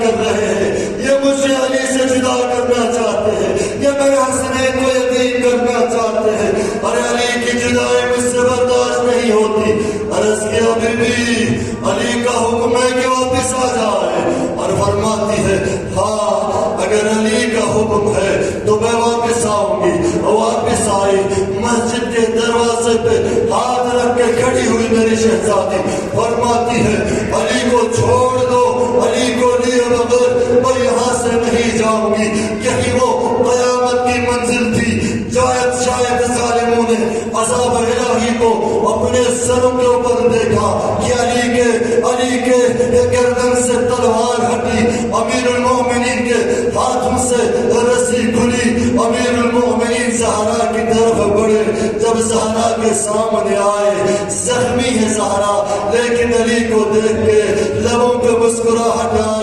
کر رہے ہیں، یہ مجھے علی سے جدا کرنا چاہتے ہیں، یہ میرے حسنین کو یتیم کرنا چاہتے ہیں، اور علی کی جدائی مجھ سے برداشت نہیں ہوتی۔ عرض کیا بی بی علی کا حکم ہے کہ واپس آ جائے، اور فرماتی ہے ہاں اگر علی کا حکم ہے تو میں واپس آؤں گی۔ واپس آئی، مسجد کے دروازے پہ ہاتھ رکھ کے کھڑی ہوئی میری شہزادی فرماتی ہے علی کو چھوڑ دو، علی کو لیے بغیر میں یہاں سے نہیں جاؤں گی۔ یہی وہ قیامت کی منزل تھی، شاید ظالموں نے عذاب الہی کو اپنے سروں کے اوپر دیکھا کہ علی کے گردن سے تلوار ہٹی، امیر المومنین کے ہاتھوں سے رسی کھلی، امیر المومنین زہرا کی طرف بڑھے۔ جب زہرا کے سامنے آئے، زخمی ہے زہرا لیکن علی کو دیکھ کے لبوں پہ مسکراہٹ آئی۔